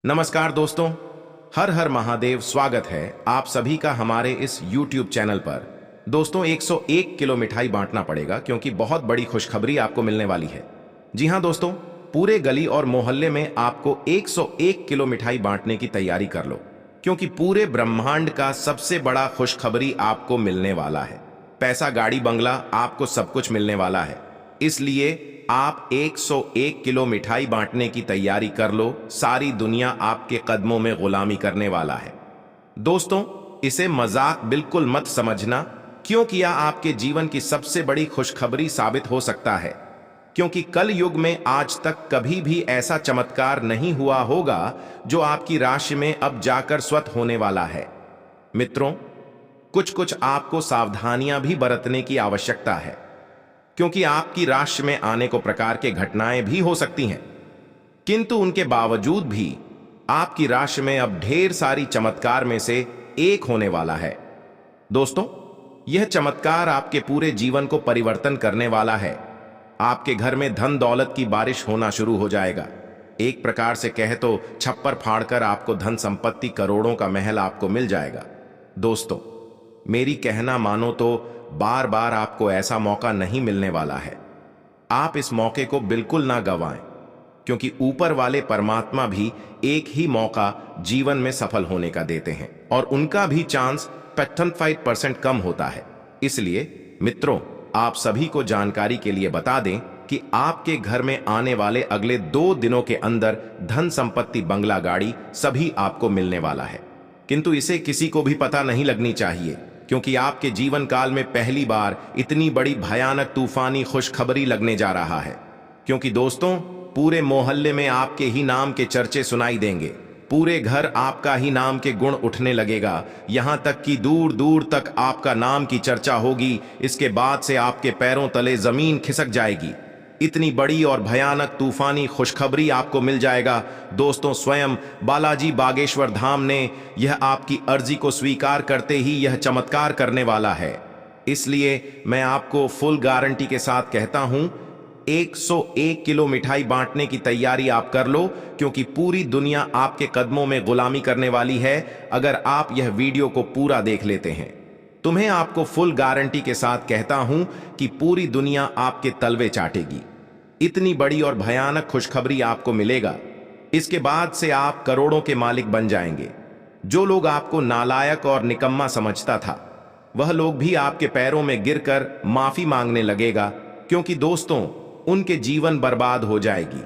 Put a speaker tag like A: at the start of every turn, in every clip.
A: नमस्कार दोस्तों, हर हर महादेव। स्वागत है आप सभी का हमारे इस YouTube चैनल पर। दोस्तों 101 किलो मिठाई बांटना पड़ेगा क्योंकि बहुत बड़ी खुशखबरी आपको मिलने वाली है। जी हां दोस्तों, पूरे गली और मोहल्ले में आपको 101 किलो मिठाई बांटने की तैयारी कर लो क्योंकि पूरे ब्रह्मांड का सबसे बड़ा खुशखबरी आपको मिलने वाला है। पैसा, गाड़ी, बंगला, आपको सब कुछ मिलने वाला है। इसलिए आप 101 किलो मिठाई बांटने की तैयारी कर लो। सारी दुनिया आपके कदमों में गुलामी करने वाला है। दोस्तों, इसे मजाक बिल्कुल मत समझना क्योंकि यह आपके जीवन की सबसे बड़ी खुशखबरी साबित हो सकता है। क्योंकि कल युग में आज तक कभी भी ऐसा चमत्कार नहीं हुआ होगा जो आपकी राशि में अब जाकर स्वतः होने वाला है। मित्रों, कुछ आपको सावधानियां भी बरतने की आवश्यकता है क्योंकि आपकी राशि में आने को प्रकार के घटनाएं भी हो सकती हैं, किंतु उनके बावजूद भी आपकी राशि में अब ढेर सारी चमत्कार में से एक होने वाला है। दोस्तों, यह चमत्कार आपके पूरे जीवन को परिवर्तन करने वाला है। आपके घर में धन दौलत की बारिश होना शुरू हो जाएगा। एक प्रकार से कहे तो छप्पर फाड़कर आपको धन संपत्ति, करोड़ों का महल आपको मिल जाएगा। दोस्तों, मेरी कहना मानो तो बार बार आपको ऐसा मौका नहीं मिलने वाला है। आप इस मौके को बिल्कुल ना गंवाएं क्योंकि ऊपर वाले परमात्मा भी एक ही मौका जीवन में सफल होने का देते हैं और उनका भी चांस 55% कम होता है। इसलिए मित्रों, आप सभी को जानकारी के लिए बता दें कि आपके घर में आने वाले अगले 2 दिनों के अंदर धन संपत्ति, बंगला, गाड़ी सभी आपको मिलने वाला है। किंतु इसे किसी को भी पता नहीं लगनी चाहिए क्योंकि आपके जीवन काल में पहली बार इतनी बड़ी भयानक तूफानी खुशखबरी लगने जा रहा है। क्योंकि दोस्तों, पूरे मोहल्ले में आपके ही नाम के चर्चे सुनाई देंगे। पूरे घर आपका ही नाम के गुण उठने लगेगा। यहां तक कि दूर दूर तक आपका नाम की चर्चा होगी। इसके बाद से आपके पैरों तले जमीन खिसक जाएगी। इतनी बड़ी और भयानक तूफानी खुशखबरी आपको मिल जाएगा। दोस्तों, स्वयं बालाजी बागेश्वर धाम ने यह आपकी अर्जी को स्वीकार करते ही यह चमत्कार करने वाला है। इसलिए मैं आपको फुल गारंटी के साथ कहता हूं, 101 किलो मिठाई बांटने की तैयारी आप कर लो क्योंकि पूरी दुनिया आपके कदमों में गुलामी करने वाली है। अगर आप यह वीडियो को पूरा देख लेते हैं, तुम्हें आपको फुल गारंटी के साथ कहता हूं कि पूरी दुनिया आपके तलवे चाटेगी। इतनी बड़ी और भयानक खुशखबरी आपको मिलेगा। इसके बाद से आप करोड़ों के मालिक बन जाएंगे। जो लोग आपको नालायक और निकम्मा समझता था, वह लोग भी आपके पैरों में गिरकर माफी मांगने लगेगा क्योंकि दोस्तों, उनके जीवन बर्बाद हो जाएगी।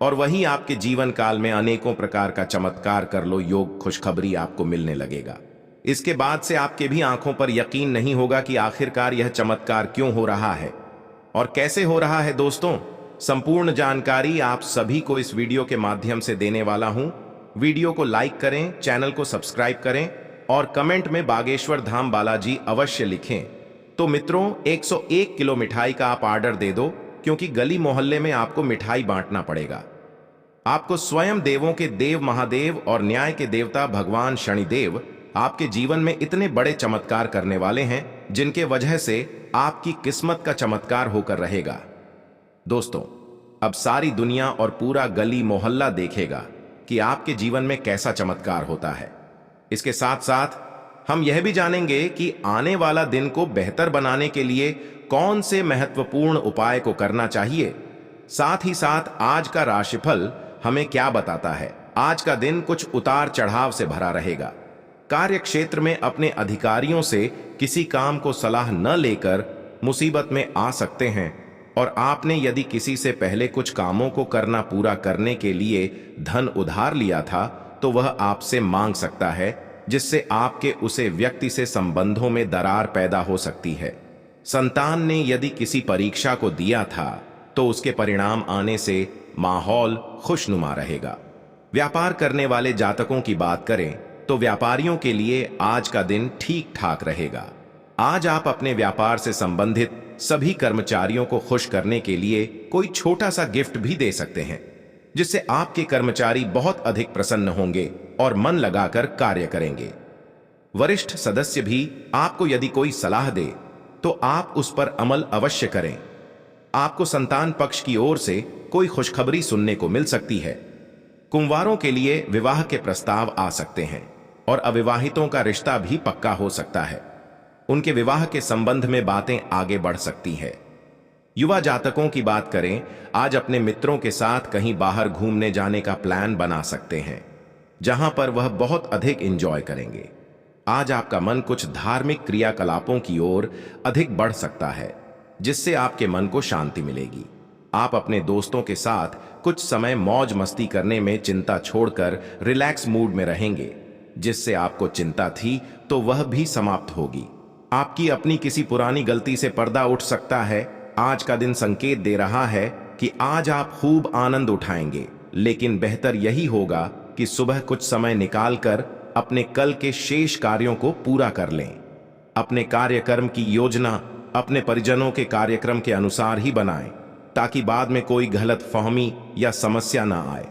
A: और वहीं आपके जीवन काल में अनेकों प्रकार का चमत्कार कर लो योग खुशखबरी आपको मिलने लगेगा। इसके बाद से आपके भी आंखों पर यकीन नहीं होगा कि आखिरकार यह चमत्कार क्यों हो रहा है और कैसे हो रहा है। दोस्तों, संपूर्ण जानकारी आप सभी को इस वीडियो के माध्यम से देने वाला हूं। वीडियो को लाइक करें, चैनल को सब्सक्राइब करें और कमेंट में बागेश्वर धाम बालाजी अवश्य लिखें। तो मित्रों, 101 किलो मिठाई का आप ऑर्डर दे दो क्योंकि गली मोहल्ले में आपको मिठाई बांटना पड़ेगा। आपको स्वयं देवों के देव महादेव और न्याय के देवता भगवान शनिदेव आपके जीवन में इतने बड़े चमत्कार करने वाले हैं जिनके वजह से आपकी किस्मत का चमत्कार होकर रहेगा। दोस्तों, अब सारी दुनिया और पूरा गली मोहल्ला देखेगा कि आपके जीवन में कैसा चमत्कार होता है। इसके साथ साथ हम यह भी जानेंगे कि आने वाला दिन को बेहतर बनाने के लिए कौन से महत्वपूर्ण उपाय को करना चाहिए। साथ ही साथ आज का राशिफल हमें क्या बताता है। आज का दिन कुछ उतार चढ़ाव से भरा रहेगा। कार्य क्षेत्र में अपने अधिकारियों से किसी काम को सलाह न लेकर मुसीबत में आ सकते हैं और आपने यदि किसी से पहले कुछ कामों को करना पूरा करने के लिए धन उधार लिया था तो वह आपसे मांग सकता है, जिससे आपके उसे व्यक्ति से संबंधों में दरार पैदा हो सकती है। संतान ने यदि किसी परीक्षा को दिया था तो उसके परिणाम आने से माहौल खुशनुमा रहेगा। व्यापार करने वाले जातकों की बात करें तो व्यापारियों के लिए आज का दिन ठीक ठाक रहेगा। आज आप अपने व्यापार से संबंधित सभी कर्मचारियों को खुश करने के लिए कोई छोटा सा गिफ्ट भी दे सकते हैं, जिससे आपके कर्मचारी बहुत अधिक प्रसन्न होंगे और मन लगाकर कार्य करेंगे। वरिष्ठ सदस्य भी आपको यदि कोई सलाह दे तो आप उस पर अमल अवश्य करें। आपको संतान पक्ष की ओर से कोई खुशखबरी सुनने को मिल सकती है। कुंवारों के लिए विवाह के प्रस्ताव आ सकते हैं और अविवाहितों का रिश्ता भी पक्का हो सकता है। उनके विवाह के संबंध में बातें आगे बढ़ सकती है। युवा जातकों की बात करें, आज अपने मित्रों के साथ कहीं बाहर घूमने जाने का प्लान बना सकते हैं, जहां पर वह बहुत अधिक एंजॉय करेंगे। आज आपका मन कुछ धार्मिक क्रियाकलापों की ओर अधिक बढ़ सकता है, जिससे आपके मन को शांति मिलेगी। आप अपने दोस्तों के साथ कुछ समय मौज मस्ती करने में चिंता छोड़कर रिलैक्स मूड में रहेंगे, जिससे आपको चिंता थी तो वह भी समाप्त होगी। आपकी अपनी किसी पुरानी गलती से पर्दा उठ सकता है। आज का दिन संकेत दे रहा है कि आज आप खूब आनंद उठाएंगे, लेकिन बेहतर यही होगा कि सुबह कुछ समय निकालकर अपने कल के शेष कार्यों को पूरा कर लें। अपने कार्यक्रम की योजना अपने परिजनों के कार्यक्रम के अनुसार ही बनाएं, ताकि बाद में कोई गलतफहमी या समस्या ना आए।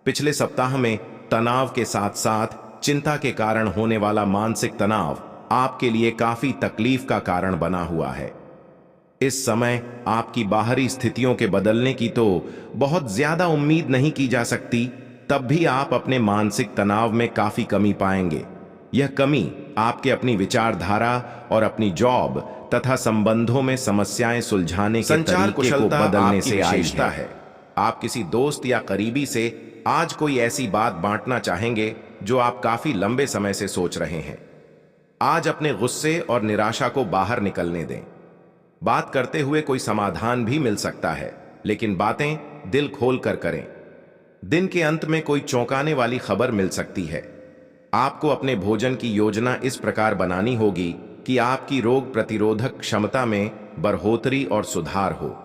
A: पिछले सप्ताह में तनाव के साथ साथ चिंता के कारण होने वाला मानसिक तनाव आपके लिए काफी तकलीफ का कारण बना हुआ है। इस समय आपकी बाहरी स्थितियों के बदलने की तो बहुत ज्यादा उम्मीद नहीं की जा सकती, तब भी आप अपने मानसिक तनाव में काफी कमी पाएंगे। यह कमी आपके अपनी विचारधारा और अपनी जॉब तथा संबंधों में समस्याएं सुलझाने के तरीके को बदलने से आई है। आप किसी दोस्त या करीबी से आज कोई ऐसी बात बांटना चाहेंगे जो आप काफी लंबे समय से सोच रहे हैं। आज अपने गुस्से और निराशा को बाहर निकलने दें। बात करते हुए कोई समाधान भी मिल सकता है, लेकिन बातें दिल खोल कर करें। दिन के अंत में कोई चौंकाने वाली खबर मिल सकती है। आपको अपने भोजन की योजना इस प्रकार बनानी होगी कि आपकी रोग प्रतिरोधक क्षमता में बढ़ोतरी और सुधार हो।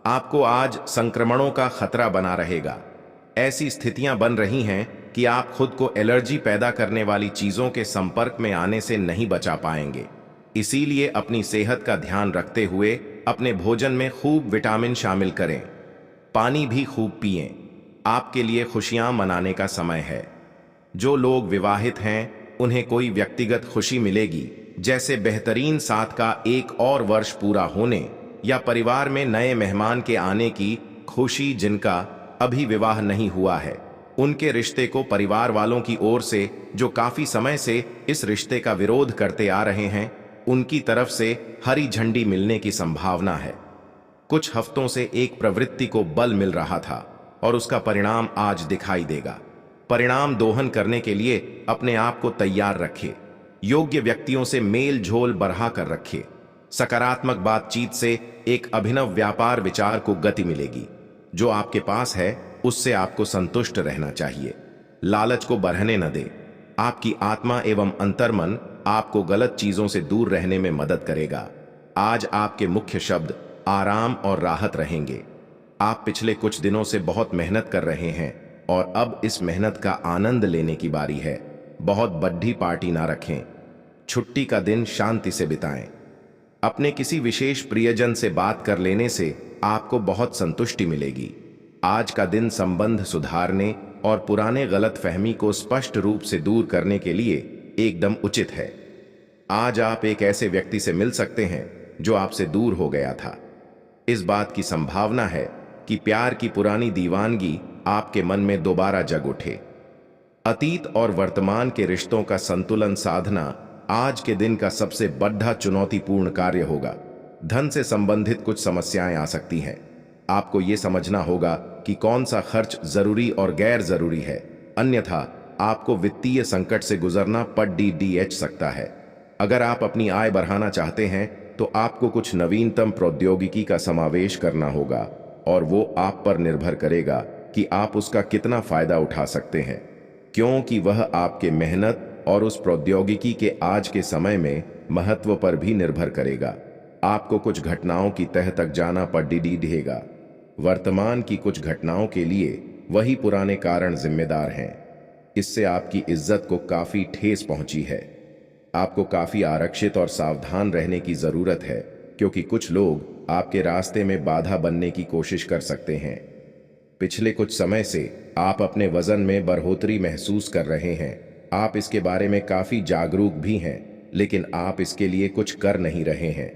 A: आपको आज संक्रमणों का खतरा बना रहेगा। ऐसी स्थितियां बन रही हैं कि आप खुद को एलर्जी पैदा करने वाली चीजों के संपर्क में आने से नहीं बचा पाएंगे। इसीलिए अपनी सेहत का ध्यान रखते हुए अपने भोजन में खूब विटामिन शामिल करें। पानी भी खूब पिएं। आपके लिए खुशियां मनाने का समय है। जो लोग विवाहित हैं, उन्हें कोई व्यक्तिगत खुशी मिलेगी, जैसे बेहतरीन साथ का एक और वर्ष पूरा होने या परिवार में नए मेहमान के आने की खुशी। जिनका अभी विवाह नहीं हुआ है, उनके रिश्ते को परिवार वालों की ओर से, जो काफी समय से इस रिश्ते का विरोध करते आ रहे हैं, उनकी तरफ से हरी झंडी मिलने की संभावना है। कुछ हफ्तों से एक प्रवृत्ति को बल मिल रहा था और उसका परिणाम आज दिखाई देगा। परिणाम दोहन करने के लिए अपने आप को तैयार रखें। योग्य व्यक्तियों से मेल झोल बढ़ा कर रखें। सकारात्मक बातचीत से एक अभिनव व्यापार विचार को गति मिलेगी। जो आपके पास है उससे आपको संतुष्ट रहना चाहिए। लालच को बढ़ने न दें। आपकी आत्मा एवं अंतर्मन आपको गलत चीजों से दूर रहने में मदद करेगा। आज आपके मुख्य शब्द आराम और राहत रहेंगे। आप पिछले कुछ दिनों से बहुत मेहनत कर रहे हैं और अब इस मेहनत का आनंद लेने की बारी है। बहुत बड़ी पार्टी ना रखें। छुट्टी का दिन शांति से बिताएं। अपने किसी विशेष प्रियजन से बात कर लेने से आपको बहुत संतुष्टि मिलेगी। आज का दिन संबंध सुधारने और पुराने गलतफहमी को स्पष्ट रूप से दूर करने के लिए एकदम उचित है। आज आप एक ऐसे व्यक्ति से मिल सकते हैं जो आपसे दूर हो गया था। इस बात की संभावना है कि प्यार की पुरानी दीवानगी आपके मन में दोबारा जग उठे। अतीत और वर्तमान के रिश्तों का संतुलन साधना आज के दिन का सबसे बड़ा चुनौतीपूर्ण कार्य होगा। धन से संबंधित कुछ समस्याएं आ सकती हैं। आपको यह समझना होगा कि कौन सा खर्च जरूरी और गैर जरूरी है, अन्यथा आपको वित्तीय संकट से गुजरना पड़ सकता है। अगर आप अपनी आय बढ़ाना चाहते हैं तो आपको कुछ नवीनतम प्रौद्योगिकी का समावेश करना होगा और वो आप पर निर्भर करेगा कि आप उसका कितना फायदा उठा सकते हैं, क्योंकि वह आपके मेहनत और उस प्रौद्योगिकी के आज के समय में महत्व पर भी निर्भर करेगा। आपको कुछ घटनाओं की तह तक जाना पड़ेगा। वर्तमान की कुछ घटनाओं के लिए वही पुराने कारण जिम्मेदार हैं। इससे आपकी इज्जत को काफी ठेस पहुंची है। आपको काफी आरक्षित और सावधान रहने की जरूरत है, क्योंकि कुछ लोग आपके रास्ते में बाधा बनने की कोशिश कर सकते हैं। पिछले कुछ समय से आप अपने वजन में बढ़ोतरी महसूस कर रहे हैं। आप इसके बारे में काफी जागरूक भी हैं, लेकिन आप इसके लिए कुछ कर नहीं रहे हैं।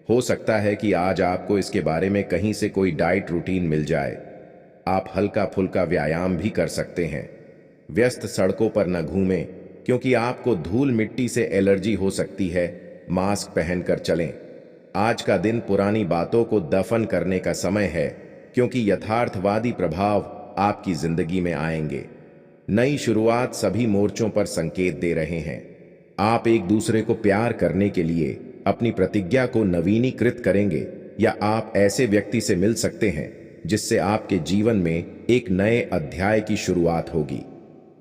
A: हो सकता है कि आज आपको इसके बारे में कहीं से कोई डाइट रूटीन मिल जाए। आप हल्का फुल्का व्यायाम भी कर सकते हैं। व्यस्त सड़कों पर न घूमें, क्योंकि आपको धूल मिट्टी से एलर्जी हो सकती है। मास्क पहनकर चलें। आज का दिन पुरानी बातों को दफन करने का समय है, क्योंकि यथार्थवादी प्रभाव आपकी जिंदगी में आएंगे। नई शुरुआत सभी मोर्चों पर संकेत दे रहे हैं। आप एक दूसरे को प्यार करने के लिए अपनी प्रतिज्ञा को नवीनीकृत करेंगे, या आप ऐसे व्यक्ति से मिल सकते हैं जिससे आपके जीवन में एक नए अध्याय की शुरुआत होगी।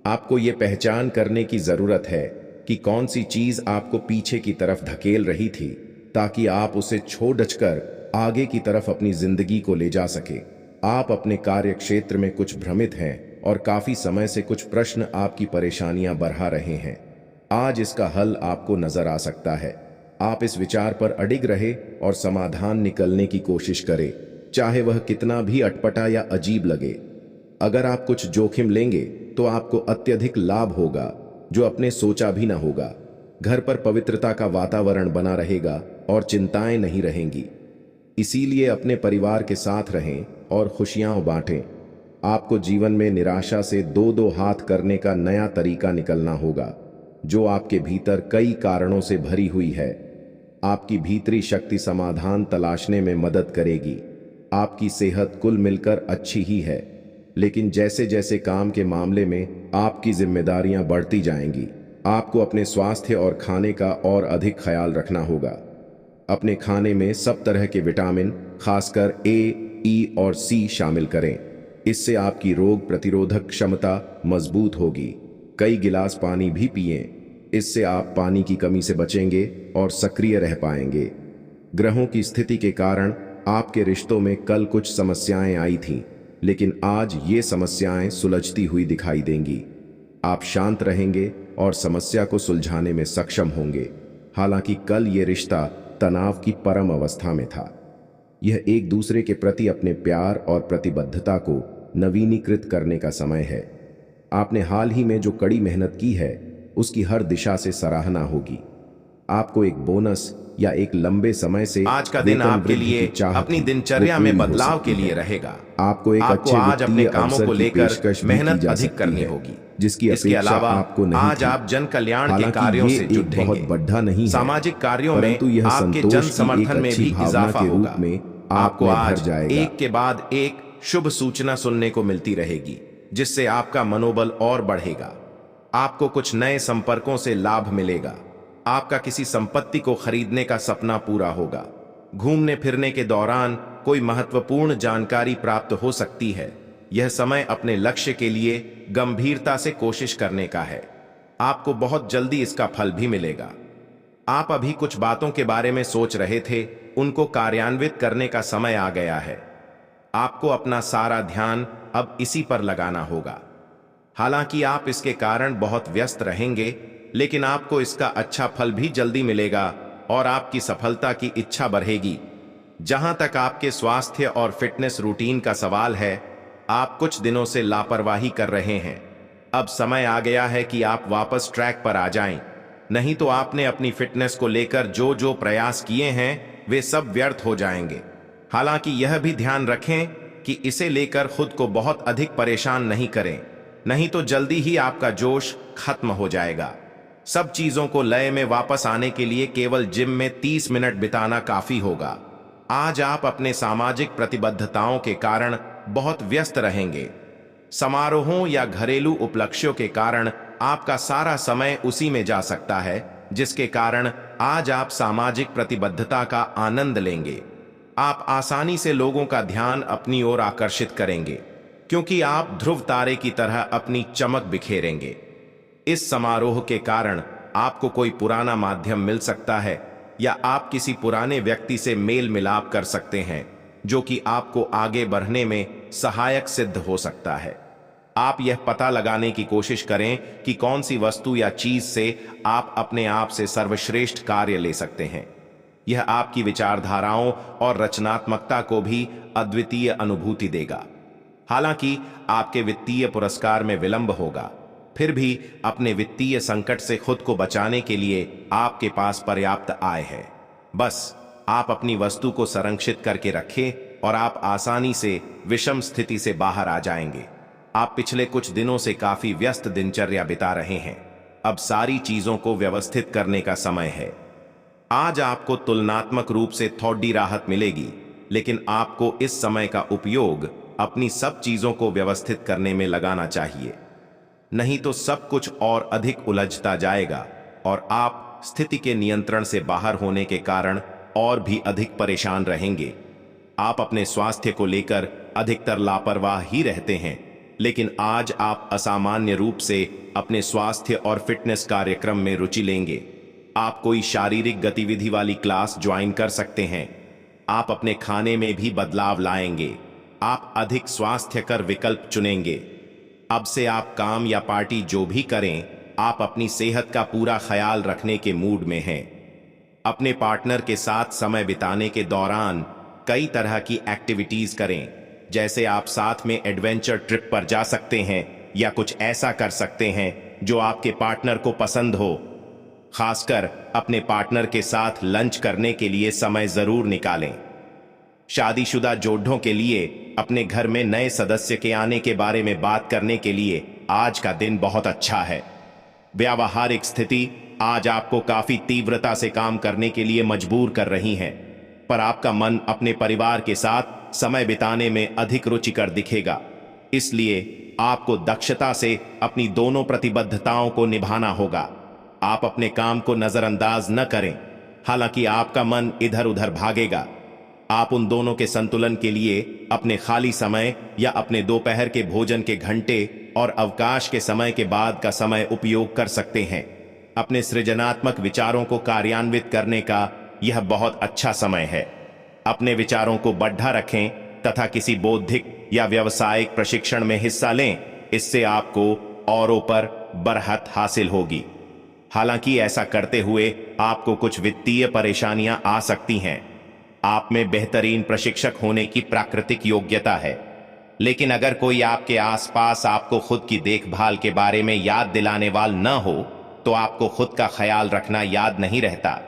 A: आपको ये पहचान करने की जरूरत है कि कौन सी चीज आपको पीछे की तरफ धकेल रही थी, ताकि आप उसे छोड़कर आगे की तरफ अपनी जिंदगी को ले जा सके। आप अपने कार्य क्षेत्र में कुछ भ्रमित हैं और काफी समय से कुछ प्रश्न आपकी परेशानियां बढ़ा रहे हैं। आज इसका हल आपको नजर आ सकता है। आप इस विचार पर अडिग रहे और समाधान निकलने की कोशिश करें, चाहे वह कितना भी अटपटा या अजीब लगे। अगर आप कुछ जोखिम लेंगे तो आपको अत्यधिक लाभ होगा, जो अपने सोचा भी ना होगा। घर पर पवित्रता का वातावरण बना रहेगा और चिंताएं नहीं रहेंगी। इसीलिए अपने परिवार के साथ रहें और खुशियां बांटें। आपको जीवन में निराशा से दो दो हाथ करने का नया तरीका निकलना होगा, जो आपके भीतर कई कारणों से भरी हुई है। आपकी भीतरी शक्ति समाधान तलाशने में मदद करेगी। आपकी सेहत कुल मिलकर अच्छी ही है, लेकिन जैसे जैसे काम के मामले में आपकी जिम्मेदारियां बढ़ती जाएंगी, आपको अपने स्वास्थ्य और खाने का और अधिक ख्याल रखना होगा। अपने खाने में सब तरह के विटामिन, खासकर ए, ई और सी शामिल करें। इससे आपकी रोग प्रतिरोधक क्षमता मजबूत होगी। कई गिलास पानी भी पिएं। इससे आप पानी की कमी से बचेंगे और सक्रिय रह पाएंगे। ग्रहों की स्थिति के कारण आपके रिश्तों में कल कुछ समस्याएं आई थीं, लेकिन आज ये समस्याएं सुलझती हुई दिखाई देंगी। आप शांत रहेंगे और समस्या को सुलझाने में सक्षम होंगे। हालांकि कल ये रिश्ता तनाव की परम अवस्था में था। यह एक दूसरे के प्रति अपने प्यार और प्रतिबद्धता को नवीनीकृत करने का समय है। आपने हाल ही में जो कड़ी मेहनत की है, उसकी हर दिशा से सराहना होगी। आपको एक बोनस या एक लंबे समय से
B: आज का दिन आपके लिए अपनी दिनचर्या में बदलाव के लिए रहेगा।
A: आपको एक अच्छे
B: आज अपने
A: वित्तीय
B: कामों
A: अवसर
B: को
A: की
B: लेकर
A: पेशकश भी
B: मेहनत
A: की जा
B: अधिक
A: सकती
B: करनी
A: है,
B: होगी।
A: जिसकी
B: इसके
A: अपेक्षा
B: अलावा
A: आपको नहीं
B: आज
A: थी।
B: आप जन कल्याण के
A: हालांकि
B: कार्यों
A: ये
B: से
A: एक
B: जुटेंगे।
A: बहुत बड़ा नहीं है,
B: सामाजिक कार्यों में
A: परंतु यह
B: आपके
A: संतोष
B: जन
A: की एक
B: समर्थन में
A: अच्छी
B: भी
A: भावना
B: इजाफा
A: के रूप
B: होगा।
A: में
B: आपको
A: आप में भर
B: आज
A: जाएगा।
B: एक के बाद एक शुभ सूचना सुनने को मिलती रहेगी, जिससे आपका मनोबल और बढ़ेगा। आपको कुछ नए संपर्कों से लाभ मिलेगा। आपका किसी संपत्ति को खरीदने का सपना पूरा होगा। घूमने फिरने के दौरान कोई महत्वपूर्ण जानकारी प्राप्त हो सकती है। यह समय अपने लक्ष्य के लिए गंभीरता से कोशिश करने का है। आपको बहुत जल्दी इसका फल भी मिलेगा। आप अभी कुछ बातों के बारे में सोच रहे थे, उनको कार्यान्वित करने का समय आ गया है। आपको अपना सारा ध्यान अब इसी पर लगाना होगा। हालांकि आप इसके कारण बहुत व्यस्त रहेंगे, लेकिन आपको इसका अच्छा फल भी जल्दी मिलेगा और आपकी सफलता की इच्छा बढ़ेगी। जहां तक आपके स्वास्थ्य और फिटनेस रूटीन का सवाल है, आप कुछ दिनों से लापरवाही कर रहे हैं। अब समय आ गया है कि आप वापस ट्रैक पर आ जाएं। नहीं तो आपने अपनी फिटनेस को लेकर जो जो प्रयास किए हैं, वे सब व्यर्थ हो जाएंगे। हालांकि यह भी ध्यान रखें कि इसे लेकर खुद को बहुत अधिक परेशान नहीं करें, नहीं तो जल्दी ही आपका जोश खत्म हो जाएगा। सब चीजों को लय में वापस आने के लिए केवल जिम में 30 मिनट बिताना काफी होगा। आज आप अपने सामाजिक प्रतिबद्धताओं के कारण बहुत व्यस्त रहेंगे। समारोहों या घरेलू उपलक्ष्यों के कारण आपका सारा समय उसी में जा सकता है, जिसके कारण आज आप सामाजिक प्रतिबद्धता का आनंद लेंगे। आप आसानी से लोगों का ध्यान अपनी ओर आकर्षित करेंगे, क्योंकि आप ध्रुव तारे की तरह अपनी चमक बिखेरेंगे। इस समारोह के कारण आपको कोई पुराना माध्यम मिल सकता है, या आप किसी पुराने व्यक्ति से मेल मिलाप कर सकते हैं, जो कि आपको आगे बढ़ने में सहायक सिद्ध हो सकता है। आप यह पता लगाने की कोशिश करें कि कौन सी वस्तु या चीज से आप अपने आप से सर्वश्रेष्ठ कार्य ले सकते हैं। यह आपकी विचारधाराओं और रचनात्मकता को भी अद्वितीय अनुभूति देगा। हालांकि आपके वित्तीय पुरस्कार में विलंब होगा, फिर भी अपने वित्तीय संकट से खुद को बचाने के लिए आपके पास पर्याप्त आय है। बस आप अपनी वस्तु को संरक्षित करके रखें और आप आसानी से विषम स्थिति से बाहर आ जाएंगे। आप पिछले कुछ दिनों से काफी व्यस्त दिनचर्या बिता रहे हैं। अब सारी चीजों को व्यवस्थित करने का समय है। आज आपको तुलनात्मक रूप से थोड़ी राहत मिलेगी, लेकिन आपको इस समय का उपयोग अपनी सब चीजों को व्यवस्थित करने में लगाना चाहिए, नहीं तो सब कुछ और अधिक उलझता जाएगा और आप स्थिति के नियंत्रण से बाहर होने के कारण और भी अधिक परेशान रहेंगे। आप अपने स्वास्थ्य को लेकर अधिकतर लापरवाह ही रहते हैं, लेकिन आज आप असामान्य रूप से अपने स्वास्थ्य और फिटनेस कार्यक्रम में रुचि लेंगे। आप कोई शारीरिक गतिविधि वाली क्लास ज्वाइन कर सकते हैं। आप अपने खाने में भी बदलाव लाएंगे। आप अधिक स्वास्थ्यकर विकल्प चुनेंगे। अब से आप काम या पार्टी जो भी करें, आप अपनी सेहत का पूरा ख्याल रखने के मूड में हैं। अपने पार्टनर के साथ समय बिताने के दौरान कई तरह की एक्टिविटीज करें, जैसे आप साथ में एडवेंचर ट्रिप पर जा सकते हैं या कुछ ऐसा कर सकते हैं जो आपके पार्टनर को पसंद हो। खासकर अपने पार्टनर के साथ लंच करने के लिए समय जरूर निकालें। शादीशुदा जोड़ों के लिए अपने घर में नए सदस्य के आने के बारे में बात करने के लिए आज का दिन बहुत अच्छा है। व्यावहारिक स्थिति आज आपको काफी तीव्रता से काम करने के लिए मजबूर कर रही है, पर आपका मन अपने परिवार के साथ समय बिताने में अधिक रुचिकर दिखेगा। इसलिए आपको दक्षता से अपनी दोनों प्रतिबद्धताओं को निभाना होगा। आप अपने काम को नजरअंदाज न करें, हालांकि आपका मन इधर उधर भागेगा। आप उन दोनों के संतुलन के लिए अपने खाली समय या अपने दोपहर के भोजन के घंटे और अवकाश के समय के बाद का समय उपयोग कर सकते हैं। अपने सृजनात्मक विचारों को कार्यान्वित करने का यह बहुत अच्छा समय है। अपने विचारों को बढ़ा रखें तथा किसी बौद्धिक या व्यावसायिक प्रशिक्षण में हिस्सा लें। इससे आपको औरों पर बरहत हासिल होगी। हालांकि ऐसा करते हुए आपको कुछ वित्तीय परेशानियां आ सकती हैं। आप में बेहतरीन प्रशिक्षक होने की प्राकृतिक योग्यता है, लेकिन अगर कोई आपके आसपास आपको खुद की देखभाल के बारे में याद दिलाने वाला न हो, तो आपको खुद का ख्याल रखना याद नहीं रहता।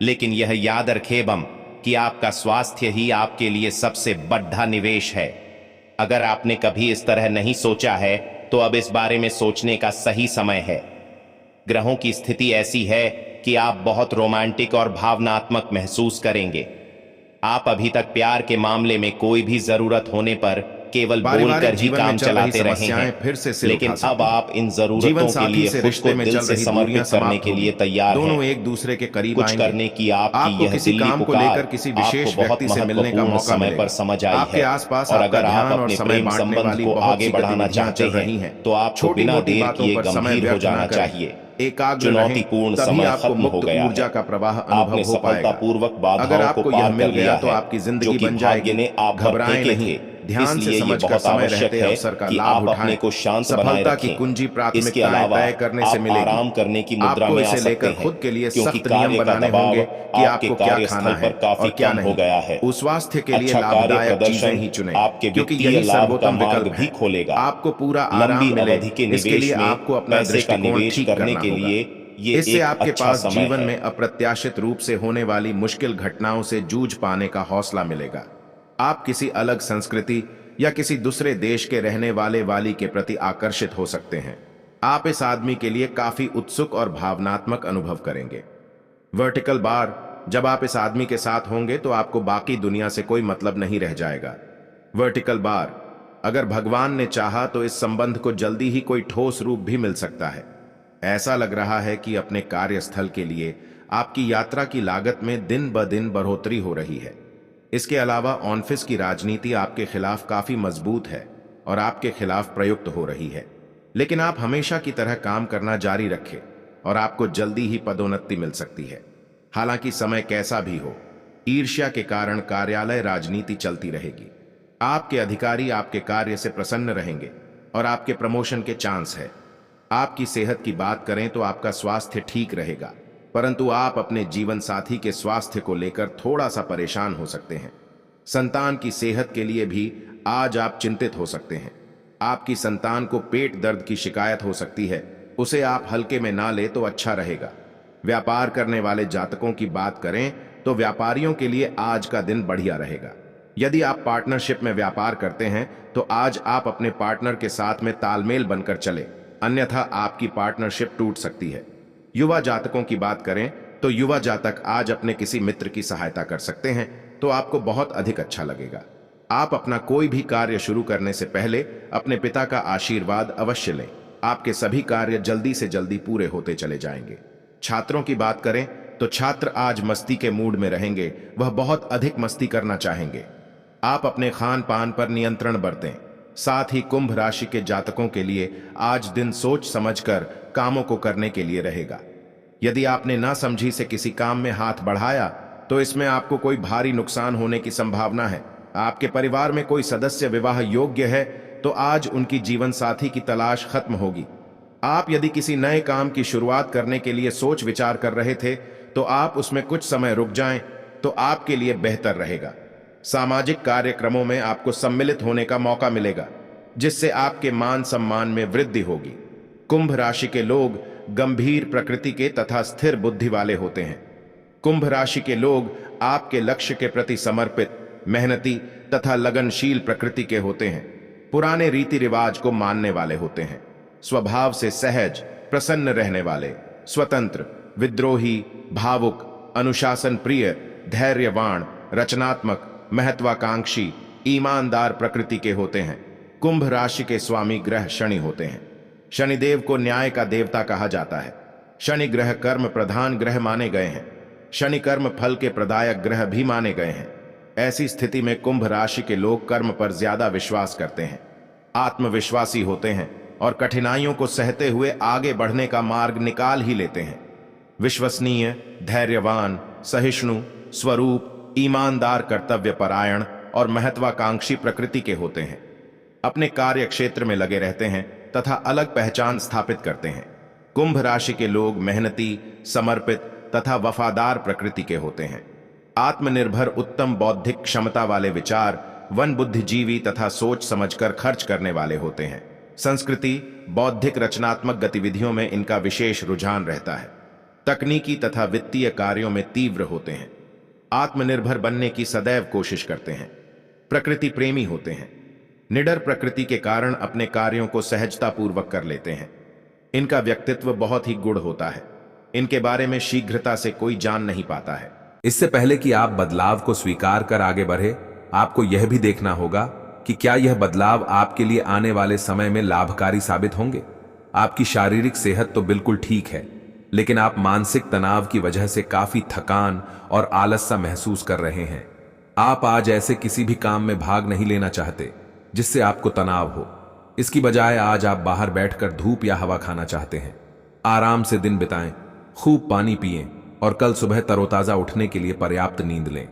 B: लेकिन यह याद रखें कि आपका स्वास्थ्य ही आपके लिए सबसे बड़ा निवेश है। अगर आपने कभी इस तरह नहीं सोचा है, तो अब इस बारे में सोचने का सही समय है। ग्रहों की स्थिति ऐसी है कि आप बहुत रोमांटिक और भावनात्मक महसूस करेंगे। आप अभी तक प्यार के मामले में कोई भी जरूरत होने पर केवल बोलकर ही काम चलाते रहे हैं, लेकिन अब आप इन जरूरतों के लिए खुद को दिल से समर्पित करने के लिए तैयार हैं।
A: दोनों एक दूसरे के करीब
B: कुछ
A: आएंगे।
B: करने की आपकी यह
A: किसी
B: दिल्ली
A: काम को
B: पुकार
A: लेकर किसी विशेष
B: आपको बहुत
A: व्यक्ति से मिलने का
B: महत्वपूर्ण
A: मौका
B: समय
A: मिलेगा।
B: पर समझ आई
A: आपके
B: है।
A: आसपास
B: और
A: आपका
B: अगर
A: ध्यान
B: आप
A: और
B: अपने
A: समय
B: प्रेम
A: बांटने
B: संबंध
A: वाली
B: को
A: बहुत
B: आगे
A: सी
B: बढ़ाना
A: गतिविधियां
B: चाहते
A: चल रही
B: हैं,
A: हैं।
B: तो आपको बिना
A: छोटी-मोटी
B: देर
A: बातों
B: किए
A: पर समय
B: गंभीर हो
A: व्यर्थ
B: जाना
A: ना करें।
B: चाहिए।
A: एकाग्र
B: चुनौतीपूर्ण
A: रहें, तभी
B: समय
A: आपको
B: खत्म हो
A: मुक्त
B: गया
A: ऊर्जा
B: है।
A: का प्रवाह
B: आपने
A: अनुभव हो पाएगा।
B: सफलतापूर्वक
A: अगर
B: बाधाओं को
A: आपको यह
B: पार
A: मिल
B: कर
A: गया
B: लिया
A: तो
B: है,
A: आपकी
B: जो
A: जिंदगी
B: कि
A: बन
B: भाग्य
A: जाएगी।
B: ने आप पर
A: घबराएं
B: फेंके
A: नहीं,
B: थे।
A: ध्यान से
B: इसलिए ये
A: समझकर
B: बहुत
A: समय
B: आवश्यक
A: रहते
B: है
A: अवसर का
B: कि
A: लाभ
B: आप अपने
A: उठाएं।
B: को शांत बनाए
A: सफलता की
B: रखें।
A: कुंजी
B: इसके
A: प्राथमिकताएं
B: अलावा
A: तय करने से
B: आप
A: मिलेगी।
B: आराम करने की मुद्रा
A: आपको
B: में आ
A: इसे
B: सकते
A: लेकर
B: हैं,
A: खुद के लिए
B: क्योंकि
A: सख्त नियम
B: कार्य का
A: बनाने
B: दबाव
A: होंगे कि
B: आपके
A: आपको क्या
B: कार्यस्थल
A: खाना है
B: पर काफी
A: और क्या
B: कम हो
A: नहीं।
B: गया है।
A: उस स्वास्थ्य के लिए
B: अच्छा कार्य
A: लाभदायक चीजें
B: प्रदर्शन
A: ही चुनें,
B: आपके
A: क्योंकि
B: वित्तीय
A: यही
B: लाभ का
A: सर्वोत्तम
B: मार्ग
A: विकल्प
B: भी
A: है।
B: खोलेगा।
A: आपको पूरा आराम
B: लंबी
A: मिले,
B: अवधि के
A: इसके
B: निवेश
A: लिए
B: में
A: आपको अपना
B: पैसे का
A: दृष्टिकोण
B: निवेश
A: ठीक
B: करने
A: करना
B: के
A: होगा।
B: लिए ये
A: इससे
B: एक
A: आपके
B: अच्छा
A: पास
B: समय
A: जीवन
B: है।
A: में अप्रत्याशित रूप से होने वाली मुश्किल घटनाओं से जूझ पाने का हौसला मिलेगा। आप किसी अलग संस्कृति या किसी दूसरे देश के रहने वाली के प्रति आकर्षित हो सकते हैं। आप इस आदमी के लिए काफी उत्सुक और भावनात्मक अनुभव करेंगे। वर्टिकल बार, जब आप इस आदमी के साथ होंगे तो आपको बाकी दुनिया से कोई मतलब नहीं रह जाएगा। वर्टिकल बार, अगर भगवान ने चाहा तो इस संबंध को जल्दी ही कोई ठोस रूप भी मिल सकता है। ऐसा लग रहा है कि अपने कार्यस्थल के लिए आपकी यात्रा की लागत में दिन ब दिन बढ़ोतरी हो रही है। इसके अलावा ऑफिस की राजनीति आपके खिलाफ काफी मजबूत है और आपके खिलाफ प्रयुक्त हो रही है, लेकिन आप हमेशा की तरह काम करना जारी रखें और आपको जल्दी ही पदोन्नति मिल सकती है। हालांकि समय कैसा भी हो, ईर्ष्या के कारण कार्यालय राजनीति चलती रहेगी। आपके अधिकारी आपके कार्य से प्रसन्न रहेंगे और आपके प्रमोशन के चांस है। आपकी सेहत की बात करें तो आपका स्वास्थ्य ठीक रहेगा, परंतु आप अपने जीवन साथी के स्वास्थ्य को लेकर थोड़ा सा परेशान हो सकते हैं। संतान की सेहत के लिए भी आज आप चिंतित हो सकते हैं। आपकी संतान को पेट दर्द की शिकायत हो सकती है, उसे आप हल्के में ना ले तो अच्छा रहेगा। व्यापार करने वाले जातकों की बात करें तो व्यापारियों के लिए आज का दिन बढ़िया रहेगा।
B: यदि आप पार्टनरशिप में व्यापार करते हैं तो आज आप अपने पार्टनर के साथ में तालमेल बनकर चले, अन्यथा आपकी पार्टनरशिप टूट सकती है। युवा जातकों की बात करें तो युवा जातक आज अपने किसी मित्र की सहायता कर सकते हैं, तो आपको बहुत अधिक अच्छा लगेगा। आप अपना कोई भी कार्य शुरू करने से पहले अपने पिता का आशीर्वाद अवश्य लें। आपके सभी कार्य जल्दी से जल्दी पूरे होते चले जाएंगे। छात्रों की बात करें तो छात्र आज मस्ती के मूड में रहेंगे, वह बहुत अधिक मस्ती करना चाहेंगे। आप अपने खान पान पर नियंत्रण बरतें। साथ ही कुंभ राशि के जातकों के लिए आज दिन सोच समझकर कामों को करने के लिए रहेगा। यदि आपने ना समझी से किसी काम में हाथ बढ़ाया तो इसमें आपको कोई भारी नुकसान होने की संभावना है। आपके परिवार में कोई सदस्य विवाह योग्य है तो आज उनकी जीवन साथी की तलाश खत्म होगी। आप यदि किसी नए काम की शुरुआत करने के लिए सोच विचार कर रहे थे तो आप उसमें कुछ समय रुक जाएं तो आपके लिए बेहतर रहेगा। सामाजिक कार्यक्रमों में आपको सम्मिलित होने का मौका मिलेगा, जिससे आपके मान सम्मान में वृद्धि होगी। कुंभ राशि के लोग गंभीर प्रकृति के तथा स्थिर बुद्धि वाले होते हैं। कुंभ राशि के लोग आपके लक्ष्य के प्रति समर्पित, मेहनती तथा लगनशील प्रकृति के होते हैं। पुराने रीति रिवाज को मानने वाले होते हैं। स्वभाव से सहज, प्रसन्न रहने वाले, स्वतंत्र, विद्रोही, भावुक, अनुशासन प्रिय, धैर्यवान, रचनात्मक, महत्वाकांक्षी, ईमानदार प्रकृति के होते हैं। कुंभ राशि के स्वामी ग्रह शनि होते हैं। शनिदेव को न्याय का देवता कहा जाता है। शनि ग्रह कर्म प्रधान ग्रह माने गए हैं। शनि कर्म फल के प्रदायक ग्रह भी माने गए हैं। ऐसी स्थिति में कुंभ राशि के लोग कर्म पर ज्यादा विश्वास करते हैं, आत्मविश्वासी होते हैं और कठिनाइयों को सहते हुए आगे बढ़ने का मार्ग निकाल ही लेते हैं। विश्वसनीय, धैर्यवान, सहिष्णु, स्वरूप, ईमानदार, कर्तव्यपरायण और महत्वाकांक्षी प्रकृति के होते हैं। अपने कार्य क्षेत्र में लगे रहते हैं तथा अलग पहचान स्थापित करते हैं। कुंभ राशि के लोग मेहनती, समर्पित तथा वफादार प्रकृति के होते हैं। आत्मनिर्भर, उत्तम बौद्धिक क्षमता वाले विचार, वन बुद्धिजीवी तथा सोच समझकर खर्च करने वाले होते हैं। संस्कृति, बौद्धिक, रचनात्मक गतिविधियों में इनका विशेष रुझान रहता है। तकनीकी तथा वित्तीय कार्यों में तीव्र होते हैं। आत्मनिर्भर बनने की सदैव कोशिश करते हैं। प्रकृति प्रेमी होते हैं। निडर प्रकृति के कारण अपने कार्यों को सहजतापूर्वक कर लेते हैं। इनका व्यक्तित्व बहुत ही गुड़ होता है। इनके बारे में शीघ्रता से कोई जान नहीं पाता है।
C: इससे पहले कि आप बदलाव को स्वीकार कर आगे बढ़े, आपको यह भी देखना होगा कि क्या यह बदलाव आपके लिए आने वाले समय में लाभकारी साबित होंगे। आपकी शारीरिक सेहत तो बिल्कुल ठीक है, लेकिन आप मानसिक तनाव की वजह से काफी थकान और आलस सा महसूस कर रहे हैं। आप आज ऐसे किसी भी काम में भाग नहीं लेना चाहते जिससे आपको तनाव हो। इसकी बजाय आज आप बाहर बैठकर धूप या हवा खाना चाहते हैं। आराम से दिन बिताएं, खूब पानी पिएं और कल सुबह तरोताजा उठने के लिए पर्याप्त नींद लें।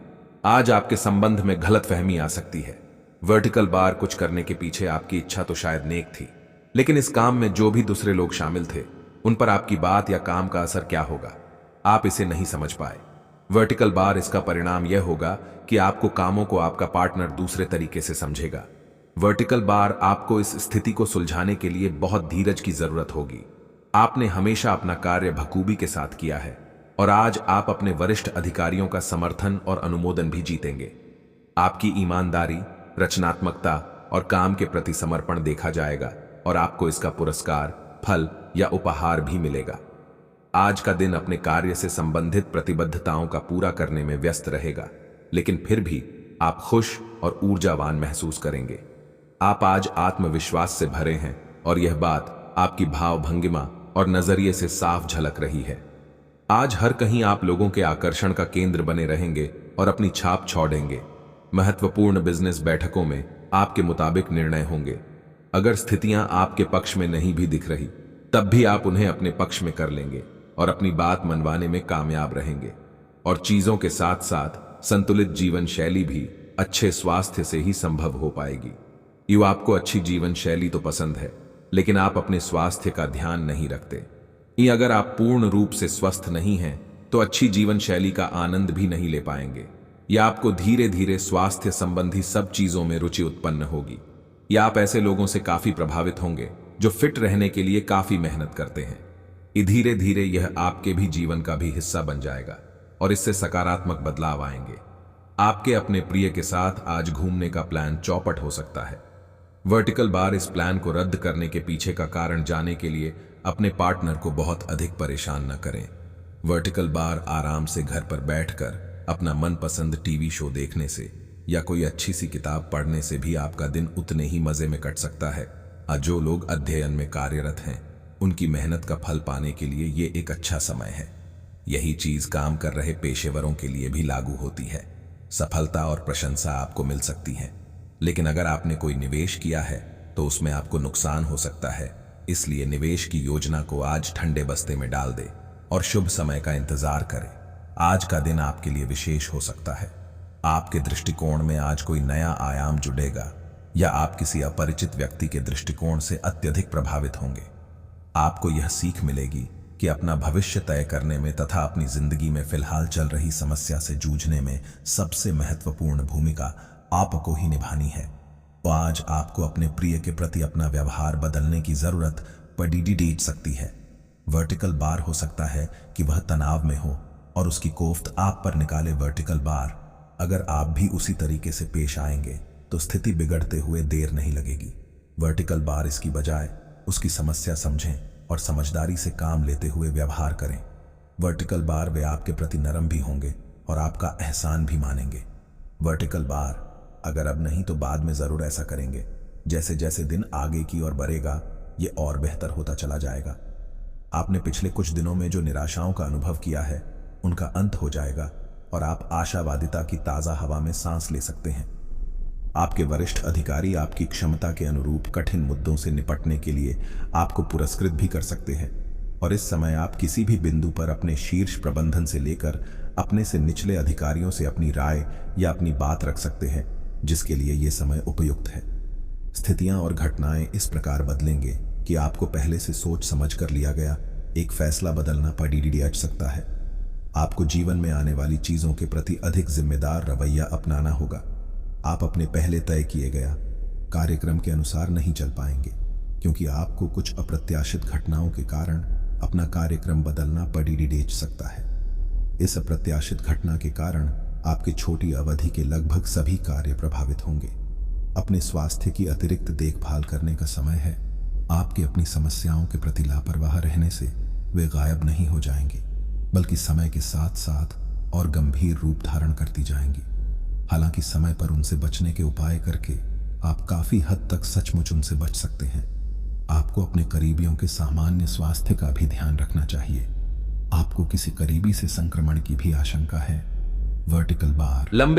C: आज आपके संबंध में गलतफहमी आ सकती है। वर्टिकल बार कुछ करने के पीछे आपकी इच्छा तो शायद नेक थी, लेकिन इस काम में जो भी दूसरे लोग शामिल थे उन पर आपकी बात या काम का असर क्या होगा, आप इसे नहीं समझ पाए। वर्टिकल बार, इसका परिणाम यह होगा कि आपको कामों को आपका पार्टनर दूसरे तरीके से समझेगा। वर्टिकल बार, आपको इस स्थिति को सुलझाने के लिए बहुत धीरज की जरूरत होगी। आपने हमेशा अपना कार्य बखूबी के साथ किया है और आज आप अपने वरिष्ठ अधिकारियों का समर्थन और अनुमोदन भी जीतेंगे। आपकी ईमानदारी, रचनात्मकता और काम के प्रति समर्पण देखा जाएगा और आपको इसका पुरस्कार, फल या उपहार भी मिलेगा। आज का दिन अपने कार्य से संबंधित प्रतिबद्धताओं का पूरा करने में व्यस्त रहेगा, लेकिन फिर भी आप खुश और ऊर्जावान महसूस करेंगे। आप आज आत्मविश्वास से भरे हैं और यह बात आपकी भाव भंगिमा और नजरिए से साफ झलक रही है। आज हर कहीं आप लोगों के आकर्षण का केंद्र बने रहेंगे और अपनी छाप छोड़ेंगे। महत्वपूर्ण बिजनेस बैठकों में आपके मुताबिक निर्णय होंगे। अगर स्थितियां आपके पक्ष में नहीं भी दिख रही, तब भी आप उन्हें अपने पक्ष में कर लेंगे और अपनी बात मनवाने में कामयाब रहेंगे। और चीजों के साथ साथ संतुलित जीवन शैली भी अच्छे स्वास्थ्य से ही संभव हो पाएगी। आपको अच्छी जीवन शैली तो पसंद है, लेकिन आप अपने स्वास्थ्य का ध्यान नहीं रखते। अगर आप पूर्ण रूप से स्वस्थ नहीं हैं, तो अच्छी जीवन शैली का आनंद भी नहीं ले पाएंगे। या आपको धीरे धीरे स्वास्थ्य संबंधी सब चीजों में रुचि उत्पन्न होगी। या आप ऐसे लोगों से काफी प्रभावित होंगे जो फिट रहने के लिए काफी मेहनत करते हैं। धीरे धीरे यह आपके भी जीवन का भी हिस्सा बन जाएगा और इससे सकारात्मक बदलाव आएंगे। आपके अपने प्रिय के साथ आज घूमने का प्लान चौपट हो सकता है। वर्टिकल बार इस प्लान को रद्द करने के पीछे का कारण जानने के लिए अपने पार्टनर को बहुत अधिक परेशान न करें। वर्टिकल बार आराम से घर पर बैठकर अपना मनपसंद टीवी शो देखने से या कोई अच्छी सी किताब पढ़ने से भी आपका दिन उतने ही मजे में कट सकता है। जो लोग अध्ययन में कार्यरत हैं उनकी मेहनत का फल पाने के लिए ये एक अच्छा समय है। यही चीज काम कर रहे पेशेवरों के लिए भी लागू होती है। सफलता और प्रशंसा आपको मिल सकती है, लेकिन अगर आपने कोई निवेश किया है तो उसमें आपको नुकसान हो सकता है। इसलिए निवेश की योजना को आज ठंडे बस्ते में डाल दे और शुभ समय का इंतजार करें। आज का दिन आपके लिए विशेष हो सकता है। आपके दृष्टिकोण में आज कोई नया आयाम जुड़ेगा या आप किसी अपरिचित व्यक्ति के दृष्टिकोण से अत्यधिक प्रभावित होंगे। आपको यह सीख मिलेगी कि अपना भविष्य तय करने में तथा अपनी जिंदगी में फिलहाल चल रही समस्या से जूझने में सबसे महत्वपूर्ण भूमिका आपको ही निभानी है। तो आज आपको अपने प्रिय के प्रति अपना व्यवहार बदलने की जरूरत पड़ सकती है। वर्टिकल बार हो सकता है कि वह तनाव में हो और उसकी कोफ्त आप पर निकाले। वर्टिकल बार, अगर आप भी उसी तरीके से पेश आएंगे तो स्थिति बिगड़ते हुए देर नहीं लगेगी। वर्टिकल बार इसकी बजाय उसकी समस्या समझें और समझदारी से काम लेते हुए व्यवहार करें। वर्टिकल बार वे आपके प्रति नरम भी होंगे और आपका एहसान भी मानेंगे। वर्टिकल बार, अगर अब नहीं तो बाद में जरूर ऐसा करेंगे। जैसे जैसे दिन आगे की ओर बढ़ेगा ये और बेहतर होता चला जाएगा। आपने पिछले कुछ दिनों में जो निराशाओं का अनुभव किया है उनका अंत हो जाएगा और आप आशावादिता की ताजा हवा में सांस ले सकते हैं। आपके वरिष्ठ अधिकारी आपकी क्षमता के अनुरूप कठिन मुद्दों से निपटने के लिए आपको पुरस्कृत भी कर सकते हैं और इस समय आप किसी भी बिंदु पर अपने शीर्ष प्रबंधन से लेकर अपने से निचले अधिकारियों से अपनी राय या अपनी बात रख सकते हैं, जिसके लिए यह समय उपयुक्त है। स्थितियां और घटनाएं इस प्रकार बदलेंगे कि आपको पहले से सोच समझ कर लिया गया एक फैसला बदलना पड़ सकता है। आपको जीवन में आने वाली चीजों के प्रति अधिक जिम्मेदार रवैया अपनाना होगा। आप अपने पहले तय किए गया कार्यक्रम के अनुसार नहीं चल पाएंगे, क्योंकि आपको कुछ अप्रत्याशित घटनाओं के कारण अपना कार्यक्रम बदलना पड़ सकता है। इस अप्रत्याशित घटना के कारण आपके छोटी अवधि के लगभग सभी कार्य प्रभावित होंगे। अपने स्वास्थ्य की अतिरिक्त देखभाल करने का समय है। आपकी अपनी समस्याओं के प्रति लापरवाह रहने से वे गायब नहीं हो जाएंगी, बल्कि समय के साथ साथ और गंभीर रूप धारण करती जाएंगी। हालांकि समय पर उनसे बचने के उपाय करके आप काफी हद तक सचमुच उनसे बच सकते हैं। आपको अपने करीबियों के सामान्य स्वास्थ्य का भी ध्यान रखना चाहिए। आपको किसी करीबी से संक्रमण की भी आशंका है। वर्टिकल बार, लंबे